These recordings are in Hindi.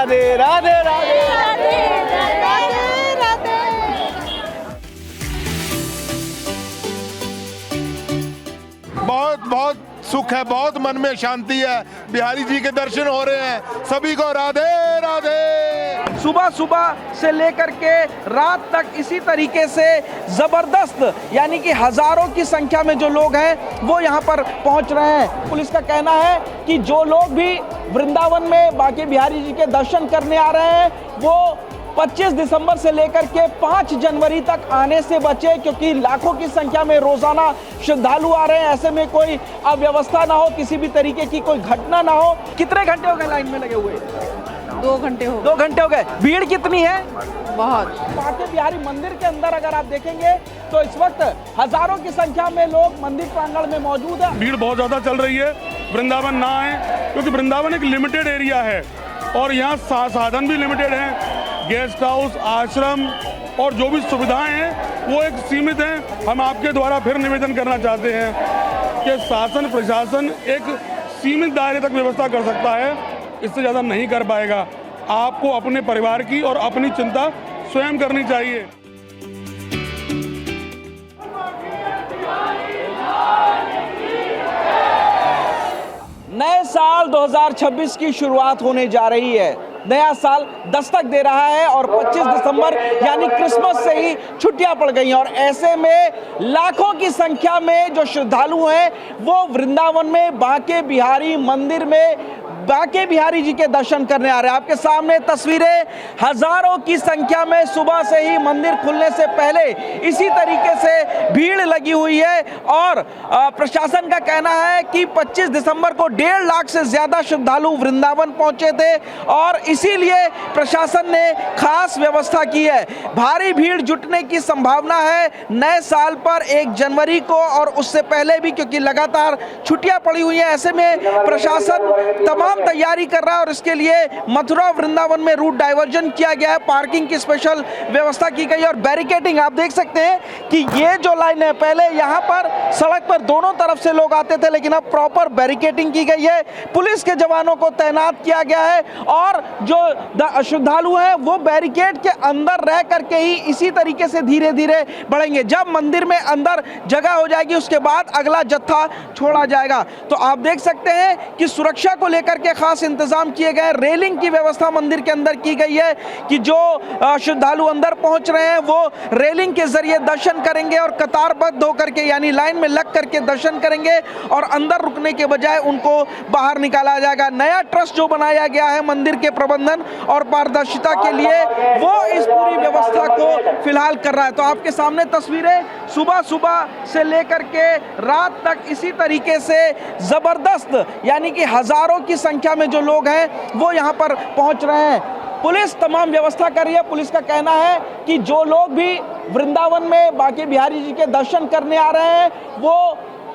राधे राधे राधे। बहुत बहुत सुख है, बहुत मन में शांति है। बिहारी जी के दर्शन हो रहे हैं, सभी को राधे राधे। सुबह सुबह से लेकर के रात तक इसी तरीके से जबरदस्त यानी कि हजारों की संख्या में जो लोग हैं वो यहाँ पर पहुँच रहे हैं। पुलिस का कहना है कि जो लोग भी वृंदावन में बांके बिहारी जी के दर्शन करने आ रहे हैं वो 25 दिसंबर से लेकर के 5 जनवरी तक आने से बचे, क्योंकि लाखों की संख्या में रोजाना श्रद्धालु आ रहे हैं। ऐसे में कोई अव्यवस्था ना हो, किसी भी तरीके की कोई घटना ना हो। कितने घंटे हो गए लाइन में लगे हुए? 2 घंटे हो 2 घंटे हो गए। भीड़ कितनी है? बहुत। बांके बिहारी मंदिर के अंदर अगर आप देखेंगे तो इस वक्त हजारों की संख्या में लोग मंदिर प्रांगण में मौजूद है। भीड़ बहुत ज्यादा चल रही है। वृंदावन ना आए क्योंकि वृंदावन एक लिमिटेड एरिया है और यहाँ साधन भी लिमिटेड हैं। गेस्ट हाउस, आश्रम और जो भी सुविधाएं हैं वो एक सीमित हैं। हम आपके द्वारा फिर निवेदन करना चाहते हैं कि शासन प्रशासन एक सीमित दायरे तक व्यवस्था कर सकता है, इससे ज़्यादा नहीं कर पाएगा। आपको अपने परिवार की और अपनी चिंता स्वयं करनी चाहिए। नए साल 2026 की शुरुआत होने जा रही है। नया साल दस्तक दे रहा है और 25 दिसंबर यानी क्रिसमस से ही छुट्टियां पड़ गई हैं और ऐसे में लाखों की संख्या में जो श्रद्धालु हैं वो वृंदावन में बांके बिहारी मंदिर में बांके बिहारी जी के दर्शन करने आ रहे हैं। आपके सामने तस्वीरें, हजारों की संख्या में सुबह से ही मंदिर खुलने से पहले इसी तरीके से भीड़ लगी हुई है और प्रशासन का कहना है कि 25 दिसंबर को 1.5 लाख से ज्यादा श्रद्धालु वृंदावन पहुंचे थे और इसीलिए प्रशासन ने खास व्यवस्था की है। भारी भीड़ जुटने की संभावना है नए साल पर 1 जनवरी को और उससे पहले भी, क्योंकि लगातार छुट्टियां पड़ी हुई हैं। ऐसे में प्रशासन तमाम तैयारी कर रहा है और इसके लिए मथुरा वृंदावन में रूट डाइवर्जन किया गया है। पार्किंग की स्पेशल व्यवस्था की गई और बैरिकेडिंग आप देख सकते हैं कि ये जो लाइन है, पहले यहाँ पर सड़क पर दोनों तरफ से लोग आते थे लेकिन अब प्रॉपर बैरिकेडिंग की गई है। पुलिस के जवानों को तैनात किया गया है और जो श्रद्धालु हैं वो बैरिकेड के अंदर रह करके ही इसी तरीके से धीरे धीरे बढ़ेंगे। जब मंदिर में अंदर जगह हो जाएगी उसके बाद अगला जत्था छोड़ा जाएगा। तो आप देख सकते हैं कि सुरक्षा को लेकर के खास इंतजाम किए गए। रेलिंग की व्यवस्था मंदिर के अंदर की गई है कि जो श्रद्धालु अंदर पहुंच रहे हैं वो रेलिंग के जरिए दर्शन करेंगे और कतारबद्ध होकर के यानी लाइन में लग करके दर्शन करेंगे और अंदर रुकने के बजाय उनको बाहर निकाला जाएगा। नया ट्रस्ट जो बनाया गया है मंदिर के प्रबंधन और पारदर्शिता के लिए वो इस पूरी व्यवस्था को फिलहाल कर रहा है। तो आपके सामने तस्वीरें सुबह सुबह से लेकर के रात तक इसी तरीके से जबरदस्त यानी कि हजारों की संख्या में जो लोग हैं वो यहाँ पर पहुँच रहे हैं। पुलिस तमाम व्यवस्था कर रही है। पुलिस का कहना है कि जो लोग भी वृंदावन में बांके बिहारी जी के दर्शन करने आ रहे हैं वो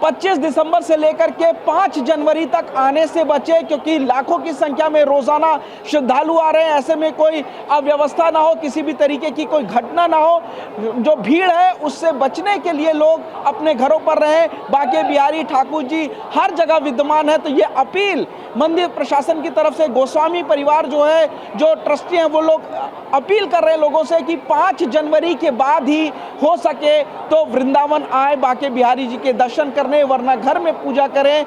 25 दिसंबर से लेकर के 5 जनवरी तक आने से बचे, क्योंकि लाखों की संख्या में रोजाना श्रद्धालु आ रहे हैं। ऐसे में कोई अव्यवस्था ना हो, किसी भी तरीके की कोई घटना ना हो। जो भीड़ है उससे बचने के लिए लोग अपने घरों पर रहें। बांके बिहारी ठाकुर जी हर जगह विद्यमान है। तो ये अपील मंदिर प्रशासन की तरफ से गोस्वामी परिवार जो है, जो ट्रस्टी हैं, वो लोग अपील कर रहे हैं लोगों से कि 5 जनवरी के बाद ही हो सके तो वृंदावन आए, बांके बिहारी जी के दर्शन करने, वरना घर में पूजा करें।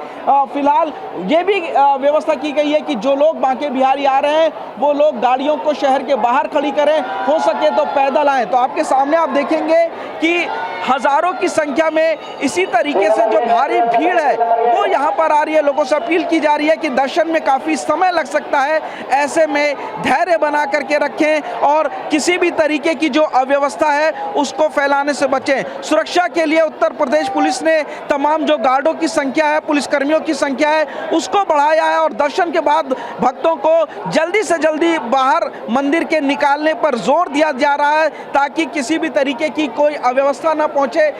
फिलहाल ये भी व्यवस्था की गई है कि जो लोग बांके बिहारी आ रहे हैं वो लोग गाड़ियों को शहर के बाहर खड़ी करें, हो सके तो पैदल आएं। तो आपके सामने आप देखेंगे कि हजारों की संख्या में इसी तरीके से जो भारी भीड़ है वो यहाँ पर आ रही है। लोगों से अपील की जा रही है कि दर्शन में काफ़ी समय लग सकता है, ऐसे में धैर्य बना करके रखें और किसी भी तरीके की जो अव्यवस्था है उसको फैलाने से बचें। सुरक्षा के लिए उत्तर प्रदेश पुलिस ने तमाम जो गार्डों की संख्या है, पुलिसकर्मियों की संख्या है, उसको बढ़ाया है और दर्शन के बाद भक्तों को जल्दी से जल्दी बाहर मंदिर के निकालने पर जोर दिया जा रहा है ताकि किसी भी तरीके की कोई अव्यवस्था न पहुंचे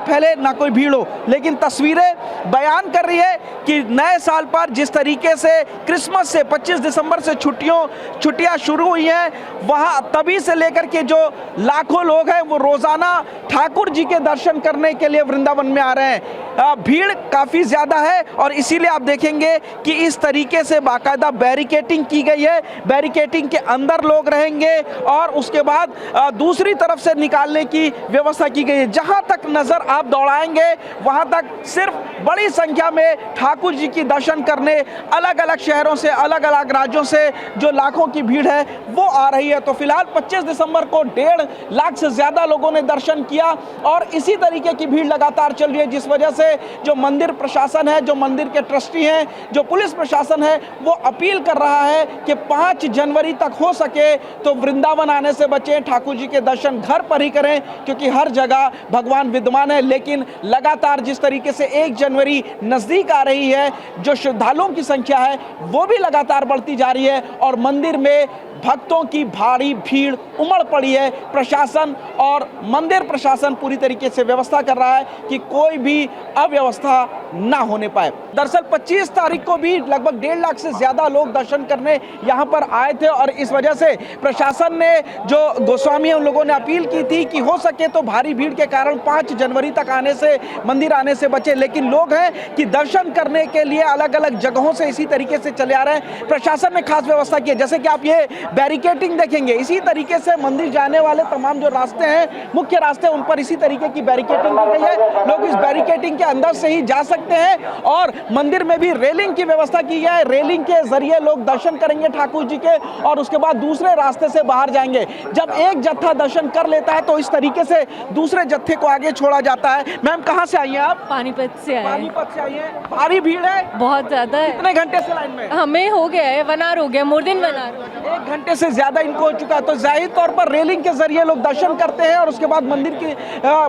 फैले ना कोई भीड़ हो, लेकिन तस्वीरें बयान कर रही है कि नए साल पर जिस तरीके से क्रिसमस से 25 दिसंबर से छुट्टियां शुरू हुई हैं, वहां तभी से लेकर के जो लाखों लोग हैं वो रोजाना ठाकुर जी के दर्शन करने के लिए वृंदावन में आ रहे हैं। भीड़ काफी ज्यादा है और इसीलिए आप देखेंगे कि इस तरीके से बाकायदा बैरिकेटिंग की गई है। बैरिकेटिंग के अंदर लोग रहेंगे और उसके बाद दूसरी तरफ से निकालने की व्यवस्था की गई है। जहां तक नजर आप दौड़ाएंगे वहां तक सिर्फ बड़ी संख्या में ठाकुर जी की दर्शन करने अलग अलग शहरों से, अलग अलग राज्यों से जो लाखों की भीड़ है वो आ रही है। तो फिलहाल 25 दिसंबर को 1.5 लाख से ज्यादा लोगों ने दर्शन किया और इसी तरीके की भीड़ लगातार चल रही है, जिस वजह से जो मंदिर प्रशासन है, जो मंदिर के ट्रस्टी हैं, जो पुलिस प्रशासन है, वो अपील कर रहा है कि 5 जनवरी तक हो सके तो वृंदावन आने से बचें, ठाकुर जी के दर्शन घर पर ही करें, क्योंकि हर जगह भगवान विद्यमान है। लेकिन लगातार जिस तरीके से 1 जनवरी नजदीक आ रही है, जो श्रद्धालुओं की संख्या है वो भी लगातार बढ़ती जा रही है और मंदिर में भक्तों की भारी भीड़ उमड़ पड़ी है। प्रशासन और मंदिर प्रशासन पूरी तरीके से व्यवस्था कर रहा है कि कोई भी अव्यवस्था ना होने पाए। दरअसल 25 तारीख को भी लगभग 1.5 लाख से ज्यादा लोग दर्शन करने यहाँ पर आए थे और इस वजह से प्रशासन ने, जो गोस्वामी उन लोगों ने अपील की थी कि हो सके तो भारी भीड़ के कारण 5 जनवरी तक आने से, मंदिर आने से बचे। लेकिन लोग हैं कि दर्शन करने के लिए अलग अलग जगहों से इसी तरीके से चले आ रहे हैं। प्रशासन ने खास व्यवस्था की है, जैसे कि आप ये बैरिकेटिंग देखेंगे, इसी तरीके से मंदिर जाने वाले तमाम जो रास्ते हैं, मुख्य रास्ते, उन पर इसी तरीके की बैरिकेटिंग की गई है। लोग इस बैरिकेटिंग के अंदर से ही जा सकते हैं और मंदिर में भी रेलिंग की व्यवस्था की है। रेलिंग के जरिए लोग दर्शन करेंगे ठाकुर जी के और उसके बाद दूसरे रास्ते से बाहर जाएंगे। जब एक जत्था दर्शन कर लेता है तो इस तरीके से दूसरे जत्थे को आगे छोड़ा जाता है। मैम, कहाँ से आई हैं आप? पानीपत से आए हैं। पानीपत से आई हैं। भारी भीड़ है, बहुत ज्यादा है। कितने घंटे से लाइन में? हमें हो गया है, 1 आवर हो गया, मोर देन 1 आवर। 1 घंटे से ज्यादा इनको हो चुका है। तो जाहिर तौर पर रेलिंग के जरिए लोग दर्शन करते हैं और उसके बाद मंदिर की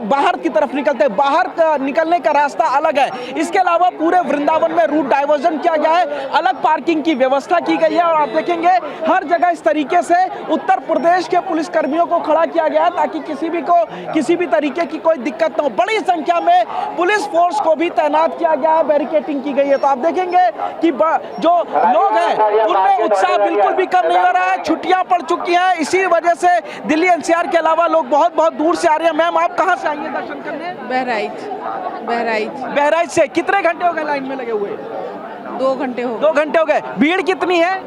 बाहर की तरफ निकलते हैं। बाहर निकलने का रास्ता अलग है। इसके अलावा पूरे वृंदावन में रूट डाइवर्जन किया गया है, अलग पार्किंग की व्यवस्था की गई है और आप देखेंगे हर जगह इस तरीके से उत्तर प्रदेश के पुलिस कर्मियों को खड़ा किया गया है ताकि किसी भी तरीके की कोई दिक्कत न हो। बड़ी संख्या में पुलिस फोर्स को भी तैनात किया गया है, बैरिकेटिंग की गई है। तो आप देखेंगे कि जो लोग हैं उनमें उत्साह बिल्कुल भी कम नहीं हो रहा है। छुट्टियां पड़ चुकी हैं, इसी वजह से दिल्ली एनसीआर के अलावा लोग बहुत बहुत दूर से आ रहे हैं। मैम, आप कहां से आई हैं दर्शन करने? बहराइच से। कितने घंटे हो गए लाइन में लगे हुए? 2 घंटे हो 2 घंटे हो गए। भीड़ कितनी है?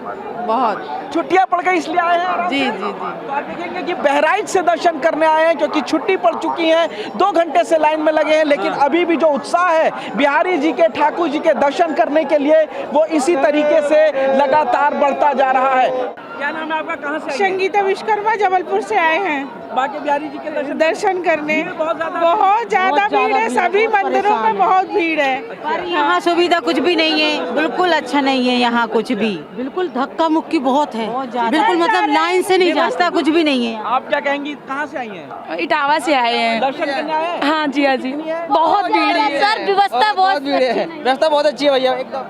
बहुत। छुट्टियां पड़ गई इसलिए आए हैं? जी। तो आप देखेंगे कि बहराइच से दर्शन करने आए हैं क्योंकि छुट्टी पड़ चुकी है। 2 घंटे से लाइन में लगे हैं, लेकिन अभी भी जो उत्साह है बिहारी जी के, ठाकुर जी के दर्शन करने के लिए, वो इसी तरीके से लगातार बढ़ता जा रहा है। क्या नाम है आपका? कहाँ से? संगीता विश्वकर्मा, जबलपुर से आए हैं बाकी बिहारी जी के दर्शन करने। बहुत ज्यादा भीड़ है, सभी मंदिरों में बहुत भीड़ है। पर यहाँ सुविधा कुछ भी नहीं है, बिल्कुल अच्छा नहीं है यहाँ कुछ भी, बिल्कुल धक्का मुक्की बहुत है, बिल्कुल मतलब लाइन से नहीं जाता, कुछ भी नहीं है। आप क्या कहेंगी? कहाँ से आई हैं? इटावा से आए हैं। दर्शन करने आए हैं? हाँ जी, हाँ जी, बहुत भीड़ है सर, व्यवस्था बहुत भीड़ है। व्यवस्था बहुत अच्छी है भैया, एकदम।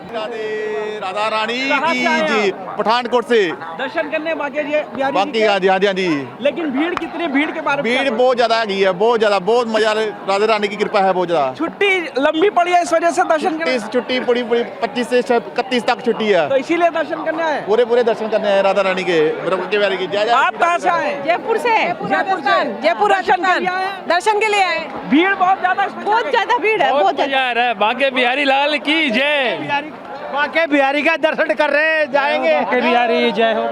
राधा रानी कहाँ की से आए जी, पठानकोट से दर्शन करने बाकी बिहारी बाकी। जी के? हाँ जी। लेकिन भीड़ कितनी? भीड़ के बारे में भीड़ बहुत ज्यादा है, बहुत ज्यादा, बहुत मजा। राधा रानी की कृपा है, बहुत ज्यादा। छुट्टी लंबी पड़ी है, इस वजह से दर्शन करने। छुट्टी पूरी 25 से 31 तक छुट्टी है, तो इसीलिए दर्शन करने आए। पूरे दर्शन करने आए राधा रानी के, बिहारी की। जय जय। आप कहाँ से आए? जयपुर से। जयपुर दर्शन के लिए आए। भीड़ बहुत ज्यादा भीड़ है, बहुत ज्यादा। बाके बिहारी लाल की जय। बाके बिहारी का दर्शन कर रहे हैं, जाएंगे। बाके बिहारी जय हो।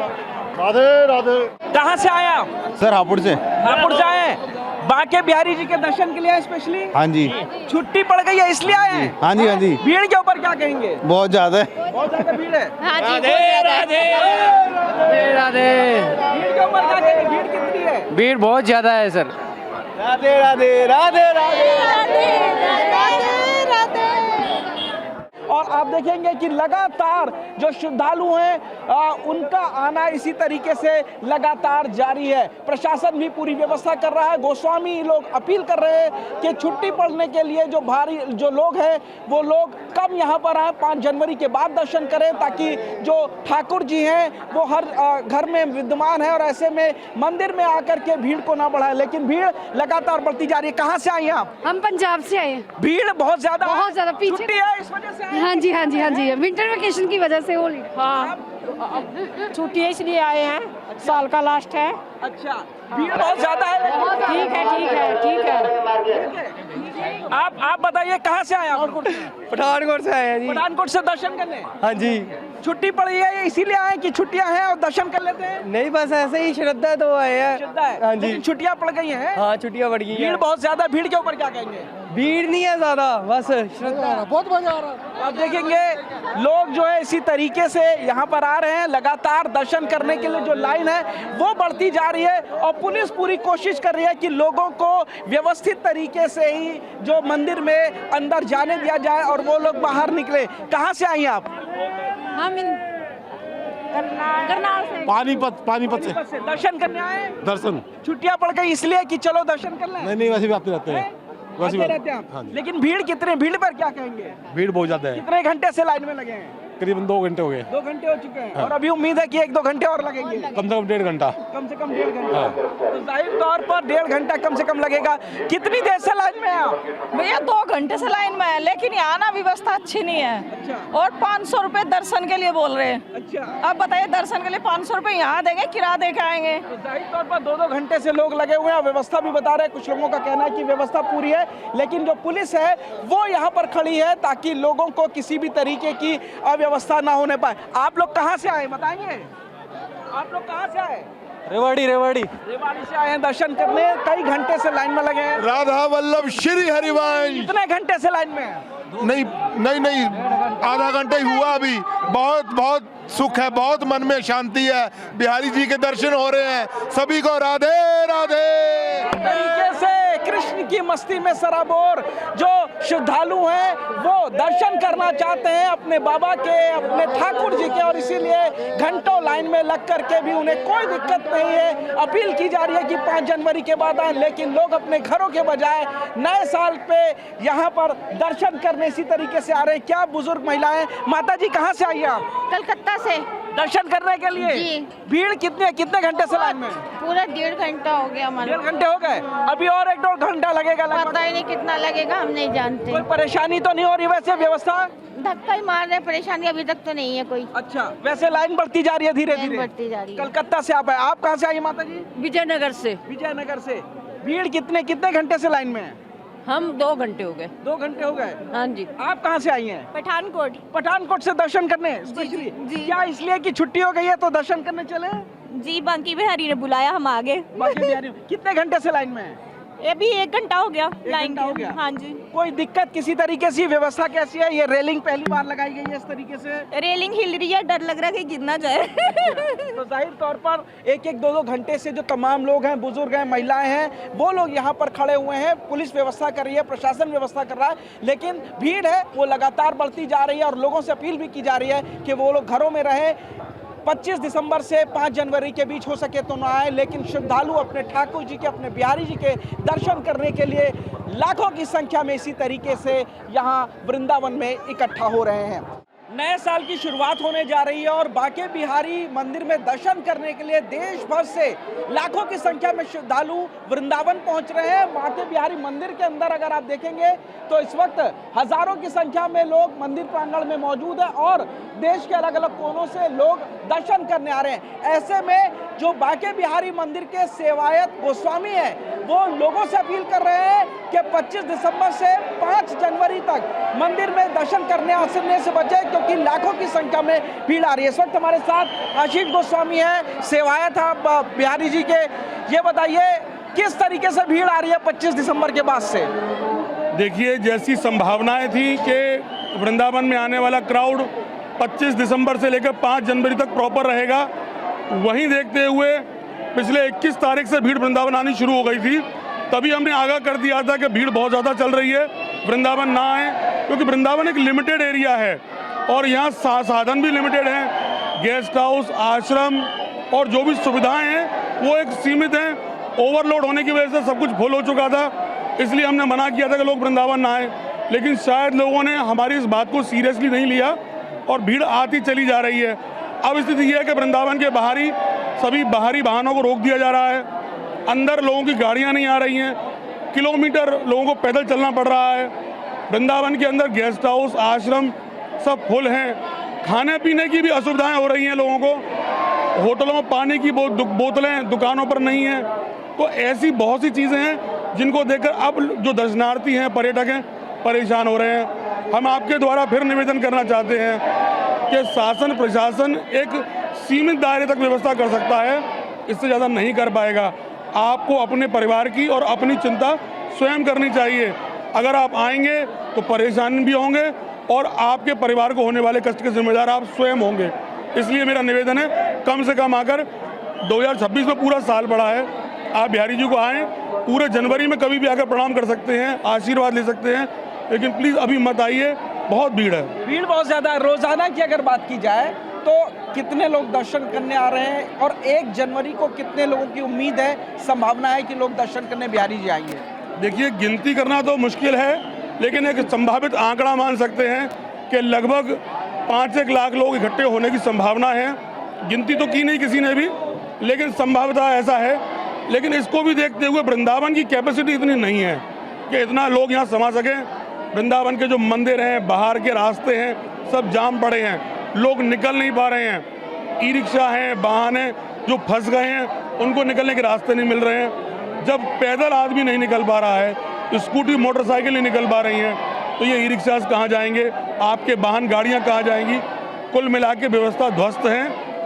राधे। कहाँ से आए आप? सर, हापुड़ से। हापुड़ से आए हैं। बाके बिहारी जी के दर्शन के लिए आए स्पेशली? हाँ जी। छुट्टी पड़ गई है इसलिए आए हैं? हाँ जी। भीड़ के ऊपर क्या कहेंगे? बहुत ज्यादा है, बहुत ज्यादा भीड़ है। राधे राधे राधे। भीड़ के ऊपर क्या कहेंगे? भीड़ कितनी है? भीड़ बहुत ज्यादा है सर। और और आप देखेंगे कि लगातार जो श्रद्धालु हैं उनका आना इसी तरीके से लगातार जारी है। प्रशासन भी पूरी व्यवस्था कर रहा है। गोस्वामी लोग अपील कर रहे हैं कि छुट्टी पड़ने के लिए जो लोग हैं वो लोग कम यहाँ पर आए, 5 जनवरी के बाद दर्शन करें, ताकि जो ठाकुर जी हैं वो हर घर में विद्यमान है और ऐसे में मंदिर में आकर के भीड़ को ना बढ़ाए। लेकिन भीड़ लगातार बढ़ती जा रही है। कहाँ से आई हैं आप? हम पंजाब से आए हैं। भीड़ बहुत ज्यादा पीछे छुट्टी है इस वजह से? हाँ जी हाँ जी हाँ जी, विंटर वेकेशन की वजह से होली। हाँ, छुट्टी है इसलिए आए हैं, साल का लास्ट है। अच्छा, भीड़ बहुत ज्यादा है। ठीक है ठीक है ठीक है। आप बताइए कहाँ से आए आप? पठानकोट से आए हैं जी। पठानकोट से दर्शन करने? हाँ जी। छुट्टी पड़ी है इसीलिए आए कि छुट्टियां हैं और दर्शन कर लेते हैं? नहीं, बस ऐसे ही श्रद्धा तो आए हैं। श्रद्धा है। हाँ जी। लेकिन छुट्टियां पड़ गई हैं। हाँ, छुट्टियां बढ़ गई भीड़ हैं। बहुत ज्यादा। भीड़ के ऊपर क्या कहेंगे? भीड़ नहीं है ज्यादा, बस श्रद्धा। बहुत मजा आ रहा है। आप देखेंगे लोग जो है इसी तरीके से यहाँ पर आ रहे हैं। लगातार दर्शन करने के लिए जो लाइन है वो बढ़ती जा रही है और पुलिस पूरी कोशिश कर रही है कि लोगों को व्यवस्थित तरीके से ही जो मंदिर में अंदर जाने दिया जाए और वो लोग बाहर निकले। कहाँ से आई आप? हम करनाल से। पानीपत से दर्शन करने आए? दर्शन। छुट्टियां पड़ गई इसलिए कि चलो दर्शन कर लें? नहीं, वैसे भी आते रहते हैं। आते रहते हैं आप? हाँ जी। लेकिन भीड़ कितने, भीड़ पर क्या कहेंगे? भीड़ बहुत ज्यादा है। कितने घंटे से लाइन में लगे हैं? करीबन 2 घंटे हो गए। 2 घंटे हो चुके हैं। और अभी उम्मीद है कि 1-2 घंटे और लगेंगे। कम से कम 1.5 घंटा। कम से कम 1.5 घंटा। तो जाहिर तौर पर 1.5 घंटा कम से कम लगेगा। कितनी देर से लाइन में हैं आप? भैया 2 घंटे से लाइन में है, लेकिन यहाँ ना व्यवस्था अच्छी नहीं है। अच्छा। और 500 रुपए दर्शन के लिए बोल रहे हैं। अच्छा। अब बताइए, दर्शन के लिए 500 रुपए यहाँ देंगे, किराया दे के आएंगे? तो जाहिर तौर पर 2-2 घंटे से लोग लगे हुए हैं। व्यवस्था भी बता रहे हैं, कुछ लोगों का कहना है कि व्यवस्था पूरी है, लेकिन जो पुलिस है वो यहाँ पर खड़ी है ताकि लोगों को किसी भी तरीके की अव्यवस्था ना होने पाए। आप लोग कहाँ से आए बताएंगे? आप लोग कहाँ से आए? रेवाड़ी से आए हैं दर्शन करने। कई घंटे से लाइन में लगे हैं। राधा वल्लभ श्री हरिवंश। कितने घंटे से लाइन में हैं? नहीं, आधा घंटा ही हुआ अभी। बहुत सुख है, बहुत मन में शांति है। बिहारी जी के दर्शन हो रहे हैं। सभी को राधे राधे। तरीके से कृष्ण की मस्ती में सराबोर जो श्रद्धालु हैं वो दर्शन करना चाहते हैं अपने बाबा के, अपने ठाकुर जी के, और इसीलिए घंटों लाइन में लग करके भी उन्हें कोई दिक्कत नहीं है। अपील की जा रही है कि 5 जनवरी के बाद आए, लेकिन लोग अपने घरों के बजाय नए साल पे यहाँ पर दर्शन करने इसी तरीके से आ रहे हैं। क्या बुजुर्ग महिलाएं? माता जी कहाँ से आई आप? कलकत्ता से दर्शन करने के लिए? जी। भीड़ कितने घंटे से लाइन में? पूरा 1.5 घंटा हो गया हमारा। 1.5 घंटे हो गए। अभी और 1-2 घंटा लगेगा लगभग। पता ही नहीं कितना लगेगा, हम नहीं जानते। कोई परेशानी तो नहीं हो रही वैसे? व्यवस्था धक्का ही मार रहे, परेशानी अभी तक तो नहीं है कोई। अच्छा, वैसे लाइन बढ़ती जा रही है धीरे धीरे? बढ़ती जा रही है। कलकत्ता से आप आए। आप कहाँ से आई माता जी? विजयनगर से। विजयनगर से। भीड़ कितने घंटे से लाइन में है? हम 2 घंटे हो गए। 2 घंटे हो गए। हाँ जी। आप कहाँ से आई हैं? पठानकोट। पठानकोट से दर्शन करने स्पेशली? क्या इसलिए कि छुट्टी हो गई है तो दर्शन करने चले? जी, बांकी बिहारी ने बुलाया, हम आगे। बाकी बिहारी। कितने घंटे से लाइन में है? अभी 1 घंटा हो गया लाइन घंटा हो गया। हाँ जी। कोई दिक्कत किसी तरीके से? व्यवस्था कैसी है? ये रेलिंग पहली बार लगाई गई है इस तरीके से? रेलिंग हिल रही है, डर लग रहा है कि गिर ना जाए। तो जाहिर तौर पर 1-2 घंटे से जो तमाम लोग हैं, बुजुर्ग हैं, महिलाएं हैं, वो लोग यहाँ पर खड़े हुए हैं। पुलिस व्यवस्था कर रही है, प्रशासन व्यवस्था कर रहा है, लेकिन भीड़ है वो लगातार बढ़ती जा रही है और लोगों से अपील भी की जा रही है कि वो लोग घरों में रहें। 25 दिसंबर से 5 जनवरी के बीच हो सके तो ना आए, लेकिन श्रद्धालु अपने ठाकुर जी के, अपने बिहारी जी के दर्शन करने के लिए लाखों की संख्या में इसी तरीके से यहाँ वृंदावन में इकट्ठा हो रहे हैं। नए साल की शुरुआत होने जा रही है और बांके बिहारी मंदिर में दर्शन करने के लिए देश भर से लाखों की संख्या में श्रद्धालु वृंदावन पहुंच रहे हैं। बांके बिहारी मंदिर के अंदर अगर आप देखेंगे तो इस वक्त हजारों की संख्या में लोग मंदिर प्रांगण में मौजूद हैं और देश के अलग अलग कोनों से लोग दर्शन करने आ रहे हैं। ऐसे में जो बांके बिहारी मंदिर के सेवायत गोस्वामी हैं वो लोगों से अपील कर रहे हैं कि 25 दिसंबर से 5 जनवरी तक मंदिर में दर्शन करने आने से बचे, क्योंकि लाखों की संख्या में भीड़ आ रही है। इस वक्त हमारे साथ आशीष गोस्वामी हैं, सेवायत हैं बिहारी जी के। ये बताइए किस तरीके से भीड़ आ रही है 25 दिसंबर के बाद से? देखिए, जैसी संभावनाएं थी कि वृंदावन में आने वाला क्राउड 25 दिसंबर से लेकर 5 जनवरी तक प्रॉपर रहेगा, वहीं देखते हुए पिछले 21 तारीख से भीड़ वृंदावन आनी शुरू हो गई थी। तभी हमने आगाह कर दिया था कि भीड़ बहुत ज़्यादा चल रही है, वृंदावन ना आए। क्योंकि वृंदावन एक लिमिटेड एरिया है और यहाँ साधन भी लिमिटेड हैं। गेस्ट हाउस, आश्रम और जो भी सुविधाएं हैं वो एक सीमित हैं। ओवरलोड होने की वजह से सब कुछ फुल हो चुका था, इसलिए हमने मना किया था कि लोग वृंदावन ना आए, लेकिन शायद लोगों ने हमारी इस बात को सीरियसली नहीं लिया और भीड़ आती चली जा रही है। अब स्थिति ये है कि वृंदावन के सभी बाहरी वाहनों को रोक दिया जा रहा है, अंदर लोगों की गाड़ियां नहीं आ रही हैं, किलोमीटर लोगों को पैदल चलना पड़ रहा है। वृंदावन के अंदर गेस्ट हाउस, आश्रम सब फुल हैं, खाने पीने की भी असुविधाएं हो रही हैं लोगों को, होटलों में पानी की बोतलें दुकानों पर नहीं हैं। तो ऐसी बहुत सी चीज़ें हैं जिनको देखकर अब जो दर्शनार्थी हैं, पर्यटक हैं, परेशान हो रहे हैं। हम आपके द्वारा फिर निवेदन करना चाहते हैं कि शासन प्रशासन एक सीमित दायरे तक व्यवस्था कर सकता है, इससे ज़्यादा नहीं कर पाएगा। आपको अपने परिवार की और अपनी चिंता स्वयं करनी चाहिए। अगर आप आएंगे तो परेशान भी होंगे और आपके परिवार को होने वाले कष्ट के जिम्मेदार आप स्वयं होंगे। इसलिए मेरा निवेदन है, कम से कम आकर 2026 में पूरा साल पड़ा है, आप बिहारी जी को आएँ, पूरे जनवरी में कभी भी आकर प्रणाम कर सकते हैं, आशीर्वाद ले सकते हैं, लेकिन प्लीज़ अभी मत आइए, बहुत भीड़ है। भीड़ बहुत ज़्यादा है। रोज़ाना की अगर बात की जाए तो कितने लोग दर्शन करने आ रहे हैं और 1 जनवरी को कितने लोगों की उम्मीद है, संभावना है कि लोग दर्शन करने बिहारी जी आएंगे? देखिए, गिनती करना तो मुश्किल है, लेकिन एक संभावित आंकड़ा मान सकते हैं कि लगभग 5-1 लाख लोग इकट्ठे होने की संभावना है। गिनती तो की नहीं किसी ने भी, लेकिन संभावना ऐसा है। लेकिन इसको भी देखते हुए वृंदावन की कैपेसिटी इतनी नहीं है कि इतना लोग यहाँ समा सकें। वृंदावन के जो मंदिर हैं, बाहर के रास्ते हैं, सब जाम पड़े हैं, लोग निकल नहीं पा रहे हैं। ई रिक्शा हैं, वाहन हैं जो फंस गए हैं, उनको निकलने के रास्ते नहीं मिल रहे हैं। जब पैदल आदमी नहीं निकल पा रहा है, स्कूटी मोटरसाइकिल नहीं निकल पा रही हैं, तो ये ई रिक्शास कहाँ जाएंगे, आपके वाहन गाड़ियाँ कहाँ जाएंगी? कुल मिला के व्यवस्था ध्वस्त है।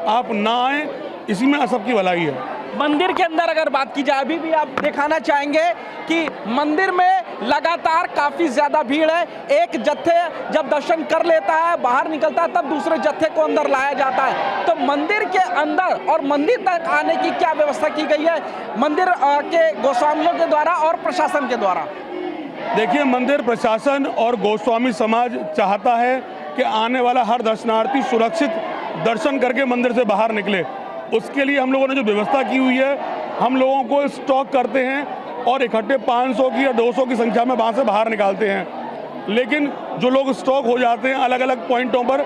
आप ना आएँ, इसी में सबकी भलाई है। मंदिर के अंदर अगर बात की जाए, अभी भी आप दिखाना चाहेंगे कि मंदिर में लगातार काफ़ी ज़्यादा भीड़ है। एक जत्थे जब दर्शन कर लेता है, बाहर निकलता है, तब दूसरे जत्थे को अंदर लाया जाता है। तो मंदिर के अंदर और मंदिर तक आने की क्या व्यवस्था की गई है मंदिर के गोस्वामियों के द्वारा और प्रशासन के द्वारा? देखिए, मंदिर प्रशासन और गोस्वामी समाज चाहता है कि आने वाला हर दर्शनार्थी सुरक्षित दर्शन करके मंदिर से बाहर निकले। उसके लिए हम लोगों ने जो व्यवस्था की हुई है, हम लोगों को स्टॉक करते हैं और इकट्ठे 500 की या 200 की संख्या में वहाँ से बाहर निकालते हैं। लेकिन जो लोग स्टॉक हो जाते हैं अलग अलग पॉइंटों पर,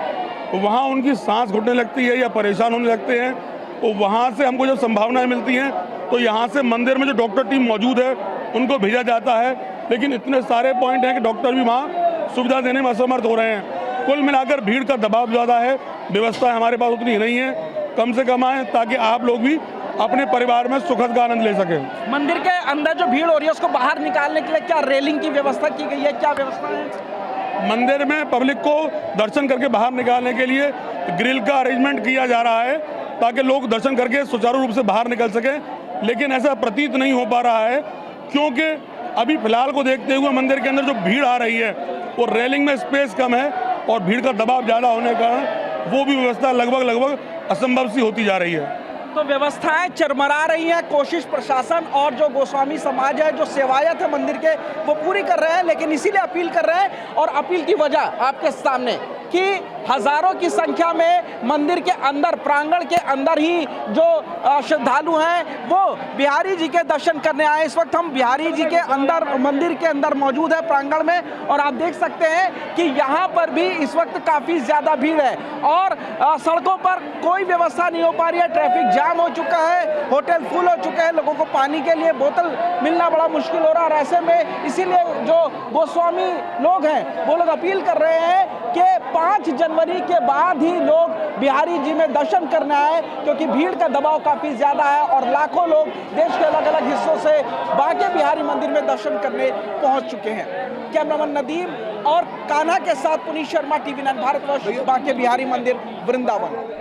वहाँ उनकी सांस घुटने लगती है या परेशान होने लगते हैं, तो वहाँ से हमको जब संभावनाएं मिलती हैं तो यहाँ से मंदिर में जो डॉक्टर टीम मौजूद है उनको भेजा जाता है। लेकिन इतने सारे पॉइंट हैं कि डॉक्टर भी वहाँ सुविधा देने में असमर्थ हो रहे हैं। कुल मिलाकर भीड़ का दबाव ज़्यादा है, व्यवस्था हमारे पास उतनी नहीं है। कम से कम आएँ ताकि आप लोग भी अपने परिवार में सुखद का आनंद ले सकें। मंदिर के अंदर जो भीड़ हो रही है उसको बाहर निकालने के लिए क्या रेलिंग की व्यवस्था की गई है, क्या व्यवस्था है? मंदिर में पब्लिक को दर्शन करके बाहर निकालने के लिए ग्रिल का अरेंजमेंट किया जा रहा है ताकि लोग दर्शन करके सुचारू रूप से बाहर निकल सकें। लेकिन ऐसा प्रतीत नहीं हो पा रहा है, क्योंकि अभी फिलहाल को देखते हुए मंदिर के अंदर जो भीड़ आ रही है वो रेलिंग में स्पेस कम है और भीड़ का दबाव ज़्यादा होने के कारण वो भी व्यवस्था लगभग असंभव सी होती जा रही है। तो व्यवस्थाएं चरमरा रही हैं। कोशिश प्रशासन और जो गोस्वामी समाज है, जो सेवायत है मंदिर के, वो पूरी कर रहे हैं, लेकिन इसीलिए अपील कर रहे हैं। और अपील की वजह आपके सामने कि हजारों की संख्या में मंदिर के अंदर, प्रांगण के अंदर ही जो श्रद्धालु हैं वो बिहारी जी के दर्शन करने आए। इस वक्त हम बिहारी जी के अंदर, मंदिर के अंदर मौजूद है प्रांगण में, और आप देख सकते हैं कि यहाँ पर भी इस वक्त काफ़ी ज़्यादा भीड़ है और सड़कों पर कोई व्यवस्था नहीं हो पा रही है। ट्रैफिक जाम हो चुका है, होटल फुल हो चुके हैं, लोगों को पानी के लिए बोतल मिलना बड़ा मुश्किल हो रहा है। ऐसे में इसीलिए जो गोस्वामी लोग हैं वो लोग अपील कर रहे हैं कि 5 जनवरी के बाद ही लोग बिहारी जी में दर्शन करने आए, क्योंकि भीड़ का दबाव काफ़ी ज़्यादा है और लाखों लोग देश के अलग अलग हिस्सों से बांके बिहारी मंदिर में दर्शन करने पहुंच चुके हैं। कैमरामैन नदीम और कान्हा के साथ पुनीत शर्मा, TV9 भारतवर्ष, बांके बिहारी मंदिर, वृंदावन।